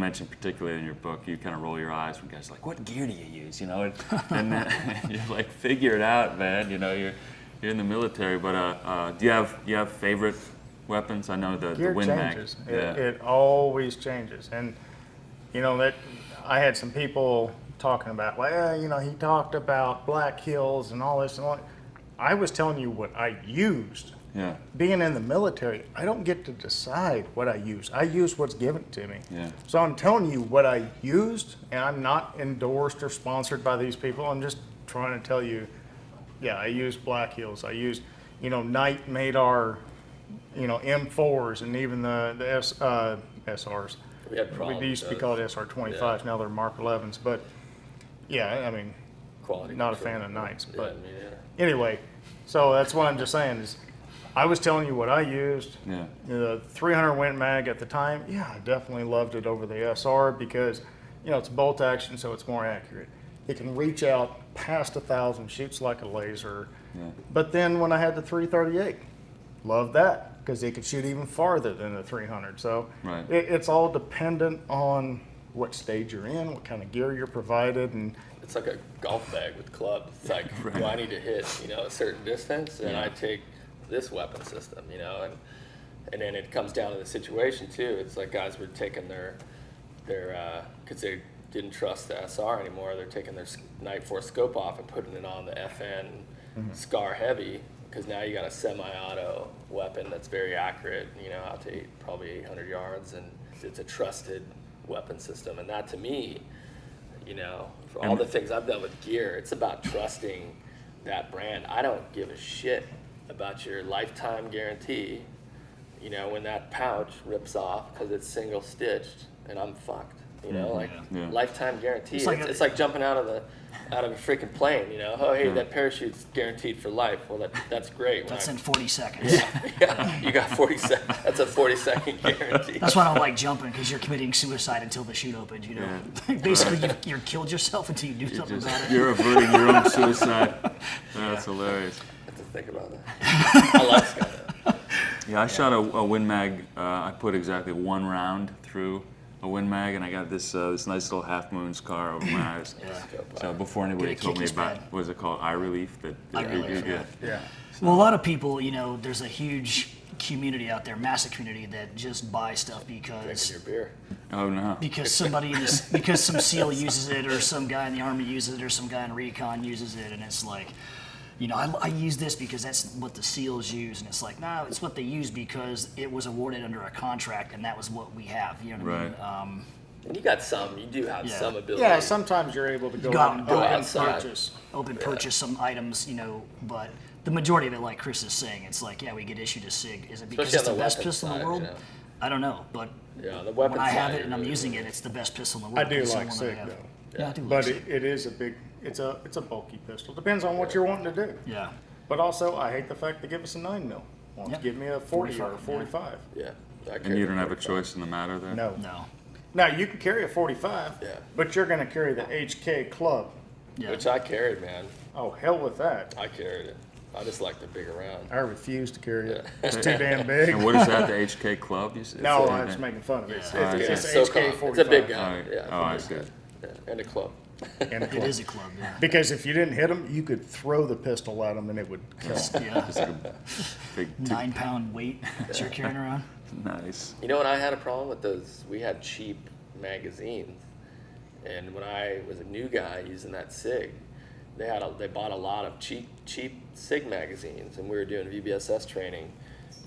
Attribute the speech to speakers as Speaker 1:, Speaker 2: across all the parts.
Speaker 1: mentioned particularly in your book, you kind of roll your eyes when guys are like, "What gear do you use?" You know, and you're like, "Figure it out, man." You know, you're in the military, but do you have favorite weapons? I know the Win Mag.
Speaker 2: Changes. It always changes, and you know that I had some people talking about, well, you know, he talked about Black Hills and all this and all. I was telling you what I used.
Speaker 1: Yeah.
Speaker 2: Being in the military, I don't get to decide what I use. I use what's given to me.
Speaker 1: Yeah.
Speaker 2: So I'm telling you what I used, and I'm not endorsed or sponsored by these people. I'm just trying to tell you, yeah, I used Black Hills. I used, you know, Knight made our, you know, M4s and even the SRs.
Speaker 3: We had problems.
Speaker 2: We used to be called SR25s. Now they're Mark 11s. But yeah, I mean,
Speaker 3: Quality
Speaker 2: not
Speaker 3: control.
Speaker 2: a fan of Knights. But
Speaker 3: Yeah, me neither.
Speaker 2: anyway, so that's what I'm just saying is, I was telling you what I used.
Speaker 1: Yeah.
Speaker 2: The 300 Win Mag at the time, yeah, I definitely loved it over the SR because, you know, it's bolt action, so it's more accurate. It can reach out past 1,000, shoots like a laser.
Speaker 1: Yeah.
Speaker 2: But then when I had the 338, loved that because it could shoot even farther than the 300. So
Speaker 1: Right.
Speaker 2: it's all dependent on what stage you're in, what kind of gear you're provided, and
Speaker 3: It's like a golf bag with clubs. It's like,
Speaker 1: Right.
Speaker 3: do I need to hit, you know, a certain distance? And
Speaker 1: Yeah.
Speaker 3: I take this weapon system, you know, and then it comes down to the situation too. It's like guys were taking their because they didn't trust the SR anymore. They're taking their Night Force scope off and putting it on the FN Scar Heavy because now you got a semi-auto weapon that's very accurate, you know, out to probably 800 yards, and it's a trusted weapon system. And that to me, you know, for all the things I've done with gear, it's about trusting that brand. I don't give a shit about your lifetime guarantee, you know, when that pouch rips off because it's single stitched and I'm fucked, you know, like
Speaker 1: Yeah.
Speaker 3: lifetime guarantee.
Speaker 4: It's
Speaker 3: It's
Speaker 4: like
Speaker 3: like jumping out of a freaking plane, you know. Oh, hey, that parachute's guaranteed for life. Well, that's great. When
Speaker 4: That's
Speaker 3: I-
Speaker 4: in 40 seconds.
Speaker 3: yeah, you got 40 seconds. That's a 40-second guarantee.
Speaker 4: That's why I don't like jumping, because you're committing suicide until the chute opens, you know. Basically, you're killed yourself until you do something about it.
Speaker 1: You're averting your own suicide. That's hilarious.
Speaker 3: I have to think about that. I like skydiving.
Speaker 1: Yeah, I shot a Win Mag. I put exactly one round through a Win Mag, and I got this this nice little half moon scar over my eyes. So before anybody
Speaker 4: Gonna
Speaker 1: told
Speaker 4: kick
Speaker 1: me
Speaker 4: his
Speaker 1: about
Speaker 4: bed.
Speaker 1: what is it called, eye relief, that
Speaker 4: Eye
Speaker 1: you're
Speaker 4: relief,
Speaker 1: good.
Speaker 2: yeah.
Speaker 4: Well, a lot of people, you know, there's a huge community out there, massive community, that just buy stuff
Speaker 3: Drinking
Speaker 4: because
Speaker 3: your beer.
Speaker 1: Oh no.
Speaker 4: somebody in this, because some SEAL uses it, or some guy in the Army uses it, or some guy in recon uses it, and it's like, you know, I use this because that's what the SEALs use, and it's like, no, it's what they use because it was awarded under a contract, and that was what we have. You know what I mean?
Speaker 3: And you got some. You do have
Speaker 4: Yeah.
Speaker 3: some ability.
Speaker 2: Yeah, sometimes you're able to go
Speaker 4: Go
Speaker 2: out
Speaker 4: out-
Speaker 2: and
Speaker 4: go
Speaker 2: buy and
Speaker 3: outside.
Speaker 2: purchase.
Speaker 4: Open purchase some items, you know, but the majority of it, like Chris is saying, it's like, yeah, we get issued a SIG. Is it because
Speaker 3: Especially
Speaker 4: it's the
Speaker 3: on the
Speaker 4: best
Speaker 3: weapon
Speaker 4: pistol in
Speaker 3: side,
Speaker 4: the world?
Speaker 3: you know.
Speaker 4: I don't know, but
Speaker 3: Yeah, the weapon
Speaker 4: when I have
Speaker 3: side,
Speaker 4: it and I'm
Speaker 3: you're
Speaker 4: using
Speaker 3: really-
Speaker 4: it, it's the best pistol in the
Speaker 2: I
Speaker 4: world.
Speaker 2: do
Speaker 4: It's the
Speaker 2: like
Speaker 4: one that I
Speaker 2: SIG
Speaker 4: have.
Speaker 2: though.
Speaker 4: Yeah, I do like
Speaker 2: But
Speaker 4: SIG.
Speaker 2: it is a big, it's a bulky pistol. Depends on what you're wanting to do.
Speaker 4: Yeah.
Speaker 2: But also, I hate the fact they give us a 9mm. Why don't
Speaker 4: Yep.
Speaker 2: you give me a 40 or a
Speaker 4: 45,
Speaker 2: 45?
Speaker 3: Yeah.
Speaker 1: And you don't have a choice in the matter there?
Speaker 2: No.
Speaker 4: No.
Speaker 2: Now, you can carry a 45,
Speaker 3: Yeah.
Speaker 2: but you're going to carry the HK Club.
Speaker 4: Yeah.
Speaker 3: Which I carried, man.
Speaker 2: Oh, hell with that.
Speaker 3: I carried it. I just like the big around.
Speaker 2: I refuse to carry it. It's too damn big.
Speaker 1: And what is that, the HK Club? You said?
Speaker 2: No,
Speaker 1: It's
Speaker 2: I was making fun of it.
Speaker 4: Yeah.
Speaker 2: It's
Speaker 3: So
Speaker 2: HK
Speaker 3: calm.
Speaker 2: 45.
Speaker 3: It's a big gun.
Speaker 1: Alright.
Speaker 3: Yeah, it's
Speaker 1: Oh,
Speaker 3: a
Speaker 1: I
Speaker 3: big
Speaker 1: see.
Speaker 3: gun. Yeah. And a club.
Speaker 2: And a
Speaker 4: It
Speaker 2: club.
Speaker 4: is a club, yeah.
Speaker 2: Because if you didn't hit them, you could throw the pistol at them and it would kill them.
Speaker 4: Yeah.
Speaker 1: It's like a big
Speaker 4: 9-pound weight that you're carrying around.
Speaker 1: nice.
Speaker 3: You know what I had a problem with those? We had cheap magazines, and when I was a new guy using that SIG, they bought a lot of cheap SIG magazines, and we were doing VBSS training,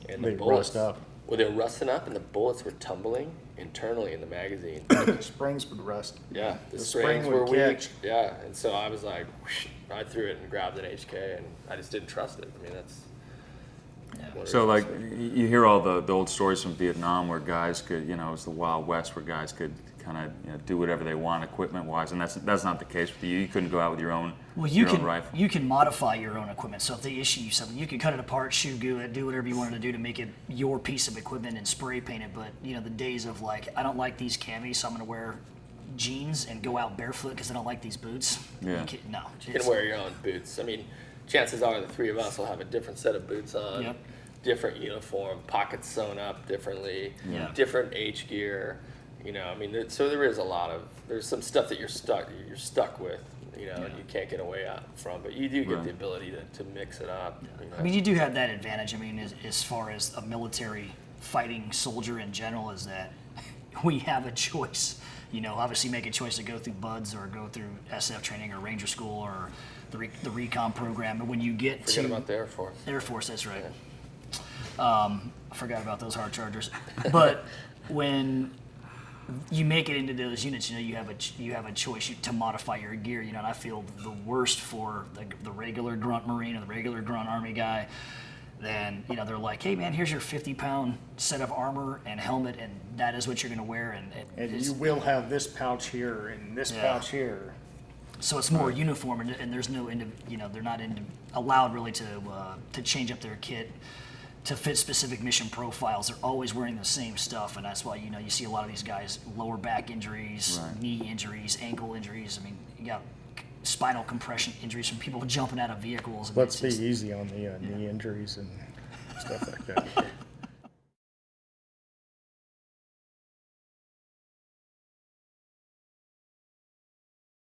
Speaker 3: and the
Speaker 2: They
Speaker 3: bullets
Speaker 2: rust up.
Speaker 3: Well, they were rusting up, and the bullets were tumbling internally in the magazine.
Speaker 2: The springs would rust.
Speaker 3: Yeah, the
Speaker 2: spring
Speaker 3: springs
Speaker 2: would
Speaker 3: were weak.
Speaker 2: catch.
Speaker 3: Yeah, and so I was like, whoosh, I threw it and grabbed an HK, and I just didn't trust it. I mean, that's. one of the
Speaker 1: So like
Speaker 3: reasons.
Speaker 1: you hear all the old stories from Vietnam where guys could, you know, it was the Wild West where guys could kind of, you know, do whatever they want equipment wise, and that's not the case with you. You couldn't go out with your own
Speaker 4: Well, you
Speaker 1: your own
Speaker 4: can
Speaker 1: rifle.
Speaker 4: you can modify your own equipment. So if they issue you something, you can cut it apart, shoe glue it, do whatever you wanted to do to make it your piece of equipment and spray paint it. But you know, the days of like, I don't like these camis, so I'm going to wear jeans and go out barefoot because I don't like these boots.
Speaker 1: Yeah.
Speaker 4: No.
Speaker 3: You can wear your own boots. I mean, chances are the three of us will have a different set of boots on,
Speaker 4: Yep.
Speaker 3: different uniform, pockets sewn up differently,
Speaker 4: Yeah.
Speaker 3: different H gear. You know, I mean, so there is there's some stuff that you're stuck with, you know, and you can't get away from, but you do get
Speaker 1: Right.
Speaker 3: the ability to mix it up. You know?
Speaker 4: I mean, you do have that advantage. I mean, as far as a military fighting soldier in general, is that we have a choice. You know, obviously make a choice to go through BUDS or go through SF training or Ranger School or the recon program. But when you get
Speaker 3: Forget
Speaker 4: to
Speaker 3: about the Air Force.
Speaker 4: Air Force, that's right. I forgot about those hard chargers. But when you make it into those units, you know, you have a choice to modify your gear. You know, and I feel the worst for the regular grunt Marine or the regular grunt Army guy. Then, you know, they're like, hey man, here's your 50-pound set of armor and helmet, and that is what you're going to wear.
Speaker 2: And you will have this pouch here and this
Speaker 4: Yeah.
Speaker 2: pouch here.
Speaker 4: So it's more uniform, and there's no, you know, they're not allowed really to change up their kit to fit specific mission profiles. They're always wearing the same stuff, and that's why, you know, you see a lot of these guys lower back injuries,
Speaker 1: Right.
Speaker 4: knee injuries, ankle injuries. I mean, you got spinal compression injuries from people jumping out of vehicles. And
Speaker 2: Let's
Speaker 4: it's
Speaker 2: be easy on the knee injuries and stuff like that.